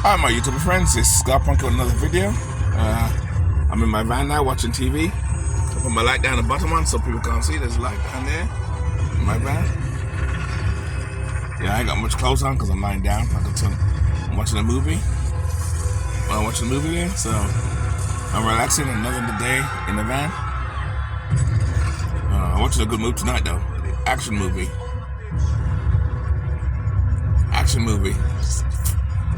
Hi my YouTube friends, it's Scott Punk with another video. I'm in my van now watching TV. I put my light down the bottom one so people can't see. There's a light down there in my van. Yeah, I ain't got much clothes on because I'm lying down. I'm watching a movie. I'm watching a movie there, so I'm relaxing another day in the van. I'm watching a good movie tonight though. Action movie.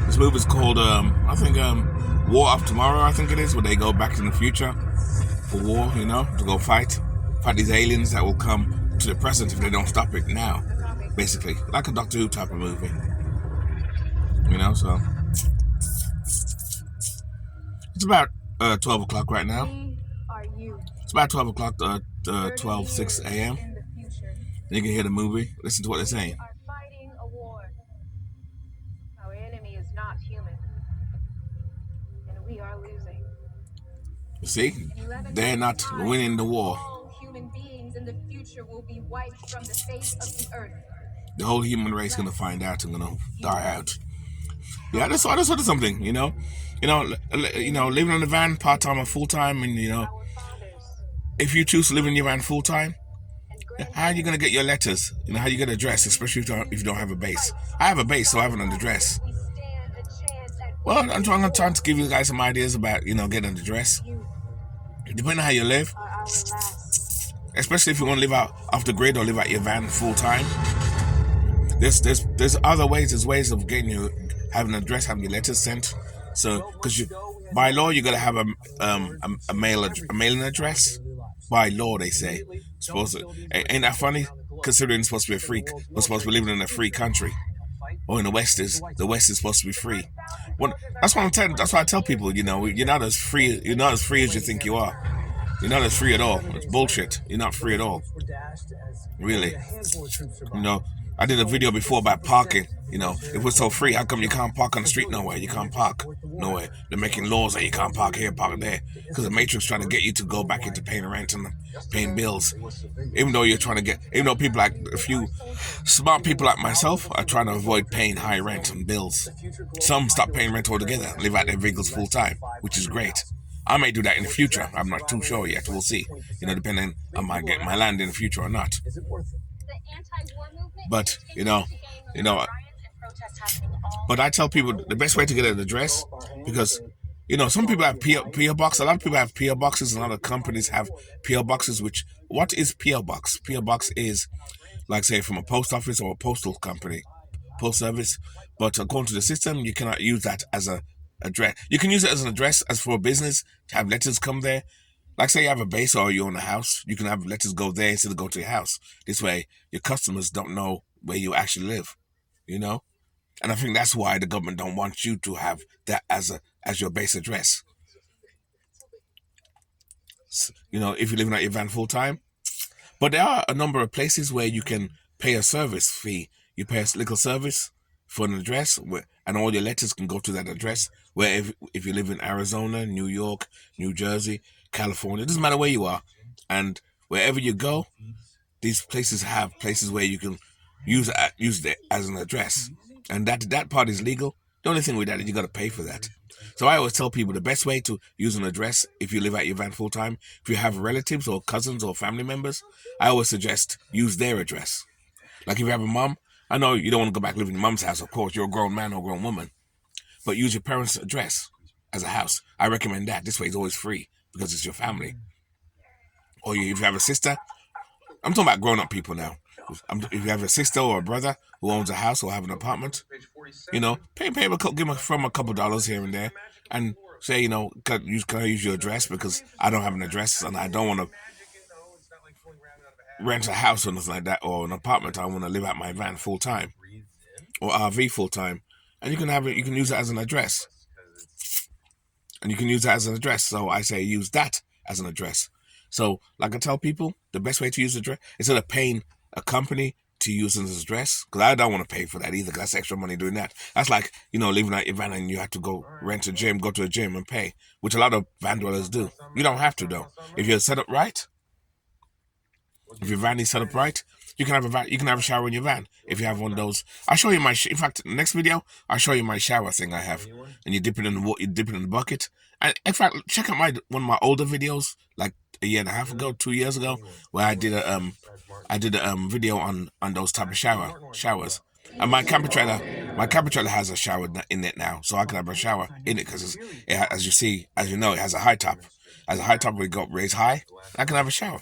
This movie is called, War of Tomorrow, I think it is, where they go back in the future for war, to go fight these aliens that will come to the present if they don't stop it now, basically. Like a Doctor Who type of movie, so. It's about 12 o'clock right now. It's about 12 o'clock, 12:06 a.m. You can hear the movie, listen to what they're saying. We are losing. You see, they're not winning the war. All human beings in the future will be wiped from the face of the earth. The whole human race is gonna find out and gonna die out. Yeah, that's something, living in the van part time or full time, and if you choose to live in your van full time, how are you gonna get your letters? How you get address, especially if you don't have a base. I have a base, so I have an address. Well, I'm trying to give you guys some ideas about, getting an address. Depending on how you live, especially if you want to live out off the grid or live out your van full time, there's other ways. There's ways of having an address, having your letters sent. So, because by law you gotta have a mailing address. By law, they say. Ain't that funny? Considering it's supposed to be we're supposed to be living in a free country. Or in the West is supposed to be free. Well, that's what I tell people. You're not as free. You're not as free as you think you are. You're not as free at all. It's bullshit. You're not free at all. Really. I did a video before about parking. If we're so free, how come you can't park on the street nowhere? You can't park nowhere. They're making laws that you can't park here, park there, because the Matrix trying to get you to go back into paying rent and paying bills. Even though people like a few smart people like myself are trying to avoid paying high rent and bills. Some stop paying rent altogether, live out their vehicles full time, which is great. I may do that in the future. I'm not too sure yet. We'll see. Depending on my getting my land in the future or not. But but I tell people the best way to get an address, because some people have PO box. A lot of people have PO boxes, and a lot of companies have PO boxes. What is PO box? PO box is like, say, from a post office or a postal company, post service. But according to the system, you cannot use that as a address. You can use it as an address as for a business to have letters come there. Like, say you have a base or you own a house, you can have letters go there instead of go to your house. This way, your customers don't know where you actually live, And I think that's why the government don't want you to have that as your base address. If you're living at your van full time. But there are a number of places where you can pay a service fee. You pay a little service for an address, and all your letters can go to that address. Where if you live in Arizona, New York, New Jersey, California, it doesn't matter where you are, and wherever you go, these places have places where you can use it as an address, and that part is legal. The only thing with that is you got to pay for that. So I always tell people the best way to use an address if you live at your van full time, if you have relatives or cousins or family members, I always suggest use their address. Like if you have a mom, I know you don't want to go back live in your mom's house, of course, you're a grown man or grown woman, but use your parents' address as a house. I recommend that. This way it's always free because it's your family. Or if you have a sister, I'm talking about grown-up people now. If you have a sister or a brother who owns a house or have an apartment, give them from a couple dollars here and there, and say, can I use your address because I don't have an address and I don't want to rent a house or nothing like that, or an apartment. I want to live out my van full time or RV full time, and you can use it as an address, So I say use that as an address. So, like I tell people, the best way to use the address, instead of paying a company to use as an address, because I don't want to pay for that either, because that's extra money doing that. That's like, living out your van and you have to go go to a gym and pay, which a lot of van dwellers do. You don't have to, though. If you're set up right, if your van is set up right, You can have a van. You can have a shower in your van if you have one of those. I'll show you my. In fact, next video I'll show you my shower thing I have, and you dip it in the water. You dip it in the bucket. And in fact, check out one of my older videos, like a year and a half ago, 2 years ago, where I did a video on those type of showers. And my camper trailer has a shower in it now, so I can have a shower in it because as you know, it has a high top. As a high top, we got raised high. I can have a shower,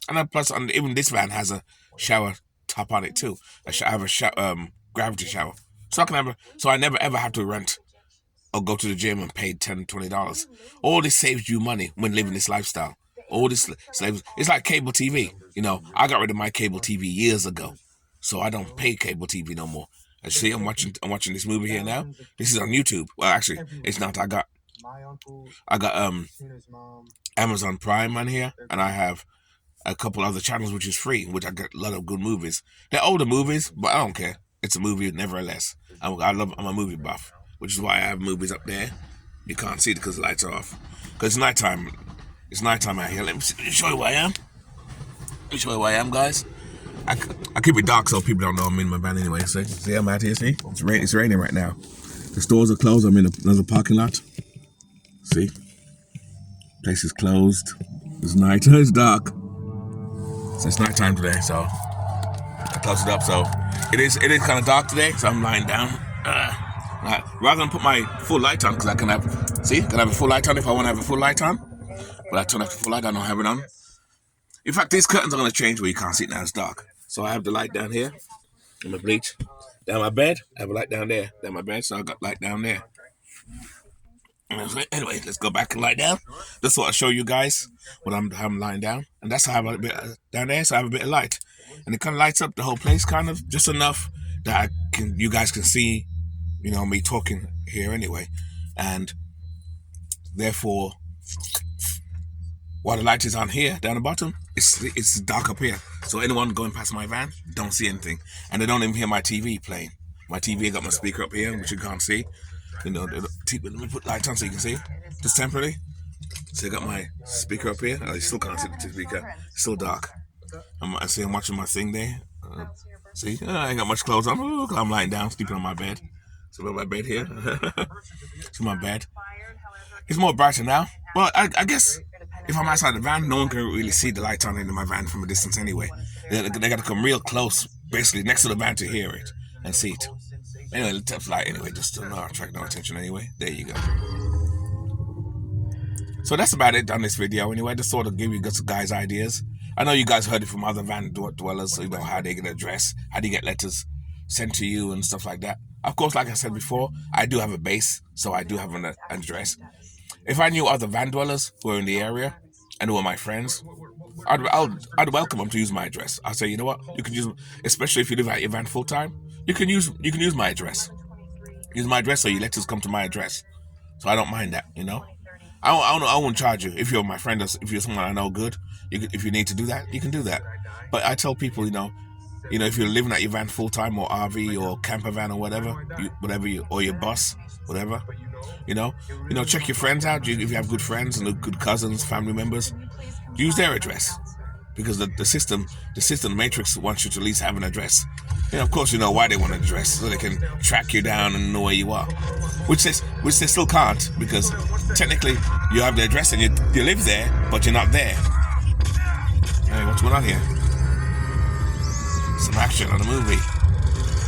and then plus, even this van has a shower top on it too. I have a gravity shower, so I can have so I never ever have to rent or go to the gym and pay $10, $20. All this saves you money when living this lifestyle. All this saves. It's like cable TV. You know, I got rid of my cable TV years ago, so I don't pay cable TV no more. And see, I'm watching this movie here now. This is on YouTube. Well, actually, it's not. I got Amazon Prime on here, and I have a couple other channels which is free, which I get a lot of good movies. They're older movies, but I don't care. It's a movie, nevertheless. I'm a movie buff, which is why I have movies up there. You can't see it because the lights are off. Because it's nighttime. It's nighttime out here. Let me show you where I am. Let me show you where I am, guys. I keep it dark so people don't know I'm in my van anyway. See, I'm out here. See, it's raining right now. The stores are closed. I'm in another parking lot. See, place is closed. It's night. It's dark. So it's nighttime today. So I closed it up. So it is kind of dark today. So I'm lying down. Rather than put my full light on, because I can have a full light on if I want to have a full light on. But I turn off the full light. I don't have it on. In fact, these curtains are going to change where you can't see it now. It's dark. So I have the light down here in my bleach. Down my bed, I have a light down there. Down my bed, so I got light down there. Anyway, let's go back and lie down. Just thought I'd show you guys when I'm lying down. And that's how I have a bit down there, so I have a bit of light. And it kind of lights up the whole place, kind of, just enough that you guys can see, you know, me talking here anyway. And therefore, while the light is on here, down the bottom, it's dark up here. So anyone going past my van don't see anything. And they don't even hear my TV playing. My TV got my speaker up here, which you can't see. You know, let me put light on so you can see. Just temporarily. So I got my speaker up here. I still can't see the speaker. It's still dark. I'm watching my thing there. See, I ain't got much clothes on. Look, I'm lying down, sleeping on my bed. So my bed here. It's my bed. It's more brighter now. Well, I guess if I'm outside the van, no one can really see the light on in my van from a distance anyway. They got to come real close, basically next to the van to hear it and see it. Anyway, let's have light anyway, just to not attract no attention anyway. There you go. So that's about it on this video anyway. Just sort of give you guys ideas. I know you guys heard it from other van dwellers, you know, how they get addressed, how do you get letters sent to you and stuff like that. Of course, like I said before, I do have a base, so I do have an address. If I knew other van dwellers who were in the area and who were my friends, I'd welcome them to use my address. I'll say, you know what, you can use, especially if you live at your van full time, you can use my address. Use my address so your letters come to my address. So I don't mind that, you know. I won't charge you if you're my friend or if you're someone I know good. If you need to do that, you can do that. But I tell people, you know, if you're living at your van full time or RV or camper van or whatever, or your bus, whatever, you know, check your friends out. If you have good friends and good cousins, family members, use their address, because the system, the matrix wants you to at least have an address. And of course, you know why they want an address, so they can track you down and know where you are, which they still can't, because technically you have the address and you live there, but you're not there. Hey, what's going on here? Some action on a movie.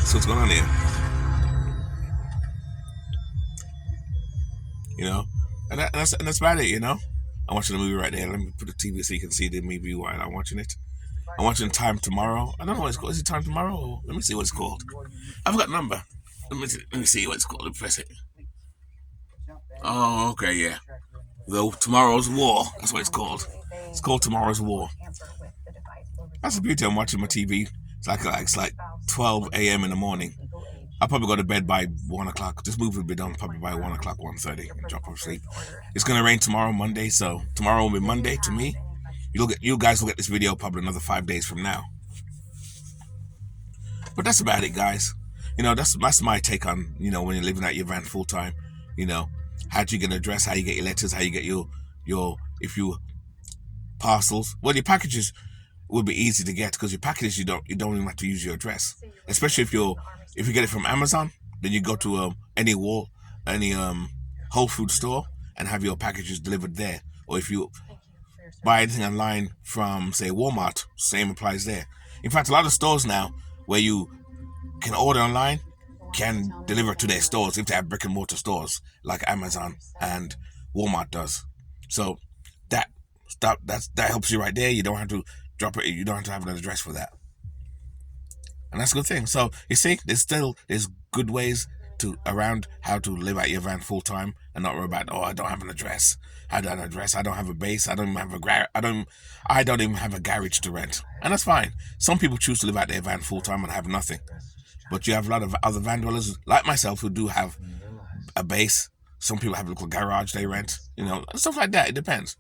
So what's going on here? You know, and that's about it. You know, I'm watching the movie right there. Let me put the TV so you can see the movie while I'm watching it. I'm watching Time Tomorrow. I don't know what it's called. Is it Time Tomorrow? Or, let me see what it's called. I've got a number. Let me see what it's called. Let me press it. Oh, okay, yeah. Tomorrow's War. That's what it's called. It's called Tomorrow's War. That's the beauty. I'm watching my TV. It's like 12 a.m. in the morning. I'll probably go to bed by 1 o'clock. This movie will be done probably by 1 o'clock, 1:30, and drop off sleep. It's going to rain tomorrow, Monday, so tomorrow will be Monday to me. You guys will get this video probably another 5 days from now. But that's about it, guys. You know, that's my take on, you know, when you're living at your van full time. You know, how do you get an address, how you get your letters, how you get your parcels. Well, your packages, would be easy to get because your packages you don't even have to use your address. Especially if you get it from Amazon, then you go to any Whole Food store and have your packages delivered there. Or if you buy anything online from say Walmart, same applies there. In fact, a lot of stores now where you can order online can deliver to their stores if they have brick and mortar stores like Amazon and Walmart does. So that helps you right there. You don't have to drop it. You don't have to have an address for that, and that's a good thing. So you see, there's good ways around how to live out your van full time and not worry about, oh, I don't have an address. I don't have an address. I don't have a base. I don't even have a garage to rent, and that's fine. Some people choose to live out their van full time and have nothing, but you have a lot of other van dwellers like myself who do have a base. Some people have a little garage they rent, stuff like that. It depends.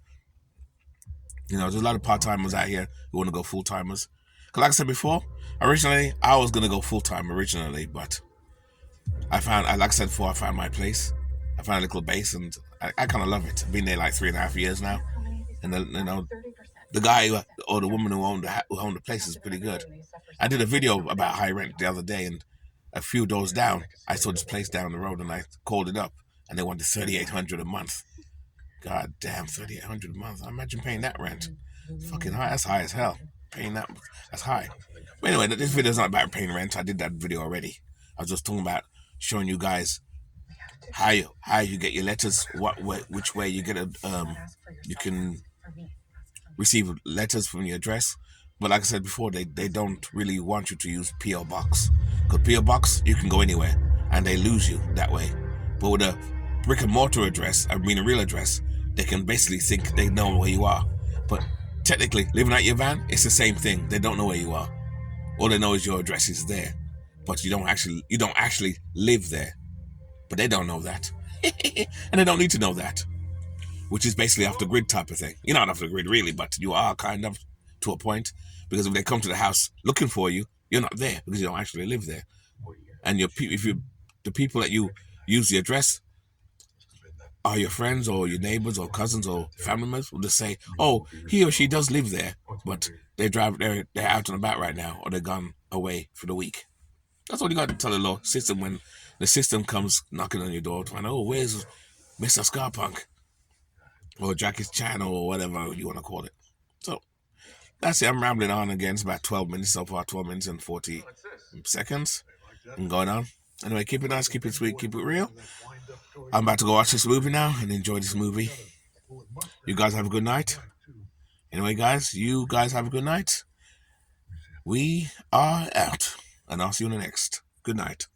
There's a lot of part-timers out here who want to go full-timers. Because like I said before, originally, I was going to go full-time originally, but I found my place. I found a little base, and I kind of love it. I've been there like 3.5 years now. And, the guy or the woman who owned the place is pretty good. I did a video about high rent the other day, and a few doors down, I saw this place down the road, and I called it up, and they wanted $3,800 a month. God damn, $3,800 a month. I imagine paying that rent. Fucking high. That's high as hell. Paying that's high. But anyway, this video is not about paying rent. I did that video already. I was just talking about showing you guys how you get your letters, which way you get you can receive letters from your address. But like I said before, they don't really want you to use P.O. Box. Because P.O. Box, you can go anywhere, and they lose you that way. But with a brick and mortar address, a real address, they can basically think they know where you are. But technically, living out your van, it's the same thing. They don't know where you are. All they know is your address is there, but you don't actually live there. But they don't know that, and they don't need to know that, which is basically off the grid type of thing. You're not off the grid really, but you are kind of to a point, because if they come to the house looking for you, you're not there because you don't actually live there. And the people that you use the address are your friends or your neighbors or cousins or family members, will just say, oh, he or she does live there, but they're out and about right now, or they're gone away for the week. That's what you got to tell the system when the system comes knocking on your door to find, oh, where's Mr. Scarpunk or Jackie Chan or whatever you want to call it. So that's it. I'm rambling on again. It's about 12 minutes so far, 12 minutes and 40 seconds. I'm going on. Anyway, keep it nice, keep it sweet, keep it real. I'm about to go watch this movie now and enjoy this movie. You guys have a good night. Anyway, guys, you guys have a good night. We are out, and I'll see you in the next. Good night.